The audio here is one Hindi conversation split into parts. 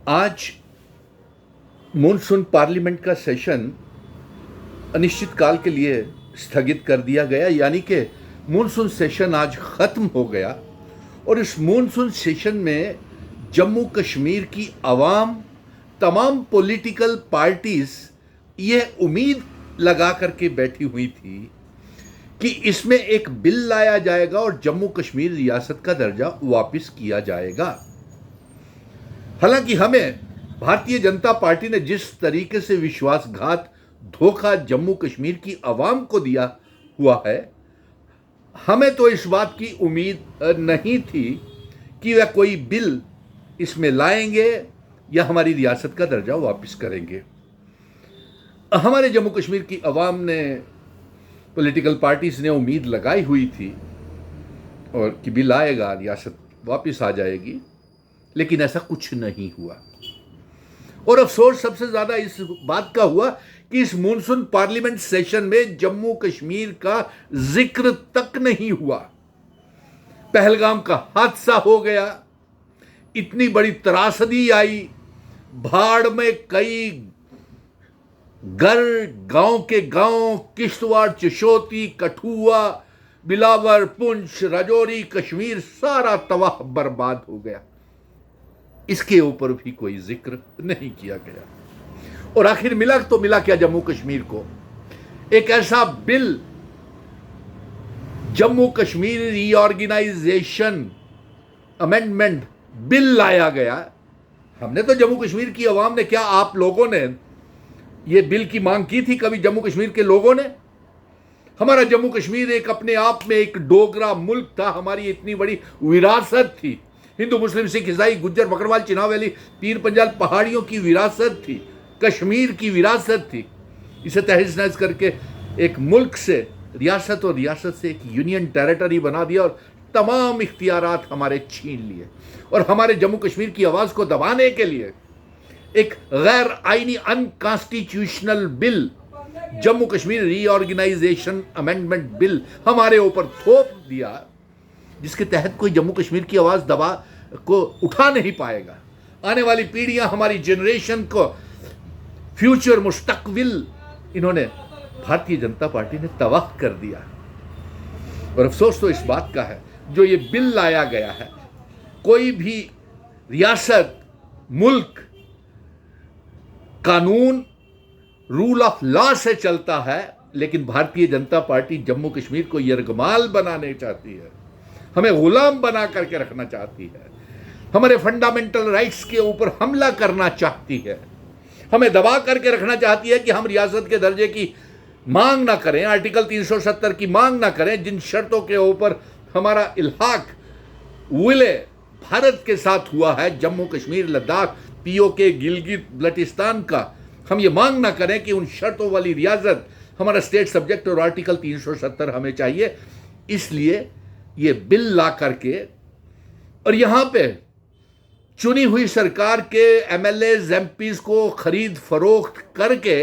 आज मॉनसून पार्लियामेंट का सेशन अनिश्चित काल के लिए स्थगित कर दिया गया, यानी कि मॉनसून सेशन आज ख़त्म हो गया। और इस मॉनसून सेशन में जम्मू कश्मीर की आवाम, तमाम पॉलिटिकल पार्टीज़ ये उम्मीद लगा करके बैठी हुई थी कि इसमें एक बिल लाया जाएगा और जम्मू कश्मीर रियासत का दर्जा वापस किया जाएगा। हालांकि हमें भारतीय जनता पार्टी ने जिस तरीके से विश्वासघात, धोखा जम्मू कश्मीर की आवाम को दिया हुआ है, हमें तो इस बात की उम्मीद नहीं थी कि वह कोई बिल इसमें लाएंगे या हमारी रियासत का दर्जा वापस करेंगे। हमारे जम्मू कश्मीर की आवाम ने, पॉलिटिकल पार्टीज ने उम्मीद लगाई हुई थी और कि बिल आएगा, रियासत वापस आ जाएगी, लेकिन ऐसा कुछ नहीं हुआ। और अफसोस सबसे ज़्यादा इस बात का हुआ कि इस मॉनसून पार्लियामेंट सेशन में जम्मू कश्मीर का जिक्र तक नहीं हुआ। पहलगाम का हादसा हो गया, इतनी बड़ी त्रासदी आई, भाड़ में कई घर, गांव के गांव, किश्तवाड़, चशोती, कठुआ, बिलावर, पुंछ, राजौरी, कश्मीर सारा तबाह बर्बाद हो गया। इसके ऊपर भी कोई जिक्र नहीं किया गया। और आखिर मिला तो मिला क्या जम्मू कश्मीर को? एक ऐसा bill, Jammu Kashmir reorganisation amendment bill लाया गया। हमने तो जम्मू कश्मीर की आवाम ने, क्या आप लोगों ने ये बिल की मांग की थी कभी? जम्मू कश्मीर के लोगों ने? हमारा जम्मू कश्मीर एक अपने आप में एक डोगरा मुल्क था, हमारी इतनी बड़ी विरासत थी, हिंदू, मुस्लिम, सिख, ईसाई, गुज्जर, बकरवाल, चिनाब वैली, पीर पंजाल पहाड़ियों की विरासत थी, कश्मीर की विरासत थी। इसे तहस नहस करके एक मुल्क से रियासत और रियासत से एक यूनियन टेरिटरी बना दिया और तमाम इख्तियारात हमारे छीन लिए। और हमारे जम्मू कश्मीर की आवाज़ को दबाने के लिए एक गैर आईनी, unconstitutional bill, Jammu Kashmir reorganisation amendment bill हमारे ऊपर थोप दिया, जिसके तहत कोई जम्मू कश्मीर की आवाज़ दबा को उठा नहीं पाएगा। आने वाली पीढ़ियां, हमारी जनरेशन को फ्यूचर मुस्तकबिल इन्होंने, भारतीय जनता पार्टी ने तबाह कर दिया। और अफसोस तो इस बात का है, जो ये बिल लाया गया है, कोई भी रियासत, मुल्क कानून, रूल ऑफ लॉ से चलता है, लेकिन भारतीय जनता पार्टी जम्मू कश्मीर को यरगमाल बनाने चाहती है, हमें गुलाम बना करके रखना चाहती है, हमारे फंडामेंटल राइट्स के ऊपर हमला करना चाहती है, हमें दबा करके रखना चाहती है कि हम रियासत के दर्जे की मांग ना करें, आर्टिकल 370 की मांग ना करें, जिन शर्तों के ऊपर हमारा इल्हाक विलय भारत के साथ हुआ है, जम्मू कश्मीर, लद्दाख, पीओके, गिलगित बल्टिस्तान का, हम ये मांग ना करें कि उन शर्तों वाली रियासत, हमारा स्टेट सब्जेक्ट और आर्टिकल 370 हमें चाहिए। इसलिए ये बिल ला करके, और यहां पे चुनी हुई सरकार के एमएलएज, एमपीज को खरीद फरोख्त करके,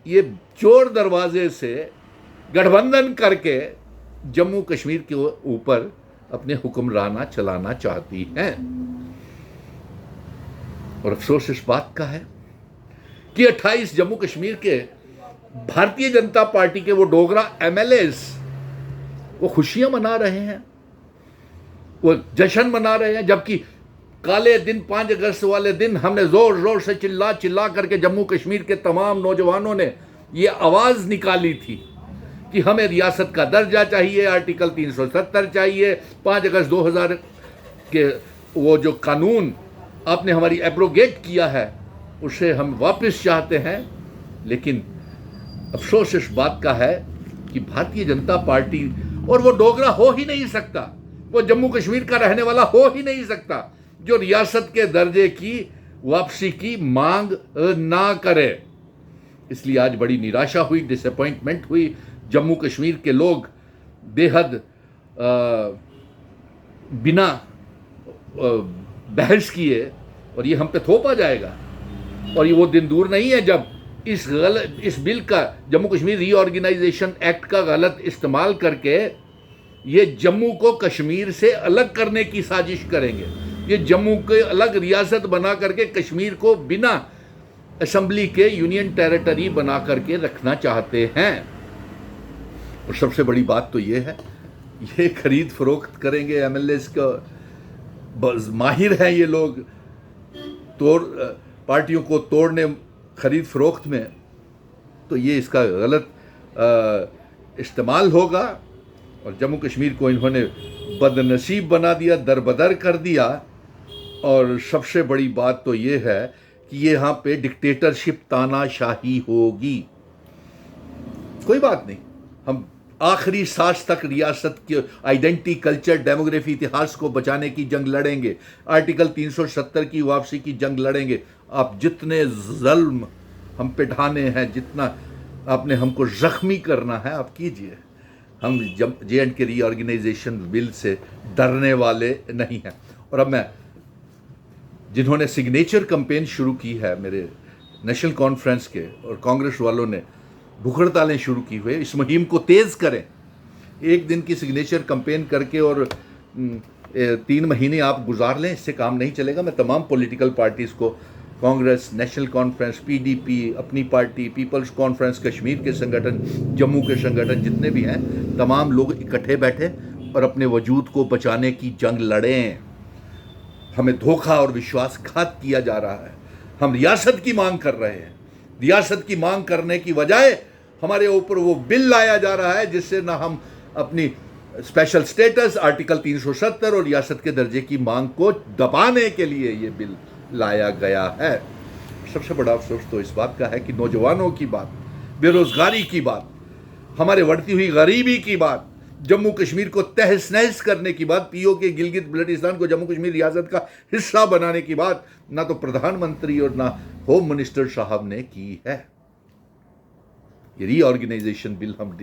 ये चोर दरवाजे से गठबंधन करके जम्मू कश्मीर के ऊपर अपने हुक्मराना चलाना चाहती हैं। और अफसोस इस बात का है कि 28 जम्मू कश्मीर के भारतीय जनता पार्टी के वो डोगरा एमएलएज, वो खुशियां मना रहे हैं, वो जश्न मना रहे हैं, जबकि काले दिन, 5 अगस्त वाले दिन, हमने जोर जोर से चिल्ला चिल्ला करके जम्मू कश्मीर के तमाम नौजवानों ने ये आवाज़ निकाली थी कि हमें रियासत का दर्जा चाहिए, आर्टिकल 370 चाहिए, 5 अगस्त 2000 के वो जो कानून आपने हमारी एब्रोगेट किया है, उसे हम वापस चाहते हैं। लेकिन अफसोस इस बात का है कि भारतीय जनता पार्टी, और वो डोगरा हो ही नहीं सकता, वो जम्मू कश्मीर का रहने वाला हो ही नहीं सकता, जो रियासत के दर्जे की वापसी की मांग ना करे। इसलिए आज बड़ी निराशा हुई, डिसअपॉइंटमेंट हुई। जम्मू कश्मीर के लोग बेहद बिना बहस किए, और ये हम पे थोपा जाएगा। और ये वो दिन दूर नहीं है जब इस बिल का, जम्मू कश्मीर रीऑर्गेनाइजेशन एक्ट का गलत इस्तेमाल करके ये जम्मू को कश्मीर से अलग करने की साजिश करेंगे। ये जम्मू के अलग रियासत बना करके कश्मीर को बिना असेंबली के यूनियन टेरिटरी बना करके रखना चाहते हैं। और सबसे बड़ी बात तो ये है, ये खरीद फरोख्त करेंगे एमएलएस का, माहिर हैं ये लोग पार्टियों को तोड़ने खरीद फरोख्त में, तो ये इसका गलत इस्तेमाल होगा। और जम्मू कश्मीर को इन्होंने बदनसीब बना दिया, दरबदर कर दिया। और सबसे बड़ी बात तो ये है कि ये यहाँ पे डिक्टेटरशिप तानाशाही होगी। कोई बात नहीं, हम आखिरी सांस तक रियासत के आइडेंटिटी, कल्चर, डेमोग्राफी, इतिहास को बचाने की जंग लड़ेंगे। आर्टिकल 370 की वापसी की जंग लड़ेंगे। आप जितने जुल्म हम पे ढाने हैं, जितना आपने हमको जख्मी करना है, आप कीजिए। हम JNK रीऑर्गेनाइजेशन बिल से डरने वाले नहीं हैं। और अब मैं, जिन्होंने सिग्नेचर कैंपेन शुरू की है मेरे नेशनल कॉन्फ्रेंस के, और कांग्रेस वालों ने भूख हड़तालें शुरू की हुई, इस मुहिम को तेज़ करें। एक दिन की सिग्नेचर कैंपेन करके और 3 महीने आप गुजार लें, इससे काम नहीं चलेगा। मैं तमाम पॉलिटिकल पार्टीज़ को, कांग्रेस, नेशनल कॉन्फ्रेंस, PDP, अपनी पार्टी, पीपल्स कॉन्फ्रेंस, कश्मीर के संगठन, जम्मू के संगठन, जितने भी हैं, तमाम लोग इकट्ठे बैठे और अपने वजूद को बचाने की जंग लड़ें। हमें धोखा और विश्वासघात किया जा रहा है। हम रियासत की मांग कर रहे हैं। रियासत की मांग करने की बजाय हमारे ऊपर वो बिल लाया जा रहा है जिससे ना हम अपनी स्पेशल स्टेटस, आर्टिकल 370 और रियासत के दर्जे की मांग को दबाने के लिए ये बिल लाया गया है। सबसे बड़ा अफसोस तो इस बात का है कि नौजवानों की बात, बेरोजगारी की बात, हमारे बढ़ती हुई गरीबी की बात, जम्मू कश्मीर को तहस नहस करने की बात, POK गिलगित बल्टिस्तान को जम्मू कश्मीर रियासत का हिस्सा बनाने की बात ना तो प्रधानमंत्री और ना होम मिनिस्टर साहब ने की है। ये रीऑर्गेनाइजेशन बिल हम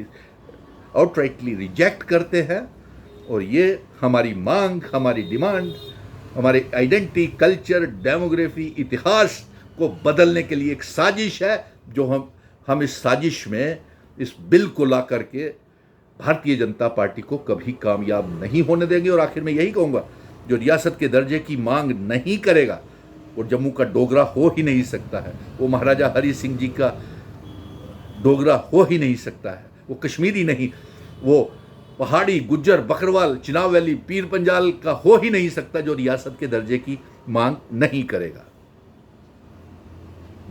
आउटराइटली रिजेक्ट करते हैं। और ये हमारी मांग, हमारी डिमांड, हमारे आइडेंटिटी, कल्चर, डेमोग्राफी, इतिहास को बदलने के लिए एक साजिश है, जो हम इस साजिश में इस बिल को ला करके भारतीय जनता पार्टी को कभी कामयाब नहीं होने देंगे। और आखिर में यही कहूँगा, जो रियासत के दर्जे की मांग नहीं करेगा वो जम्मू का डोगरा हो ही नहीं सकता है, वो महाराजा हरि सिंह जी का डोगरा हो ही नहीं सकता है, वो कश्मीरी नहीं, वो पहाड़ी, गुज्जर, बकरवाल, चिनाब वैली, पीर पंजाल का हो ही नहीं सकता जो रियासत के दर्जे की मांग नहीं करेगा।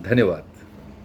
धन्यवाद।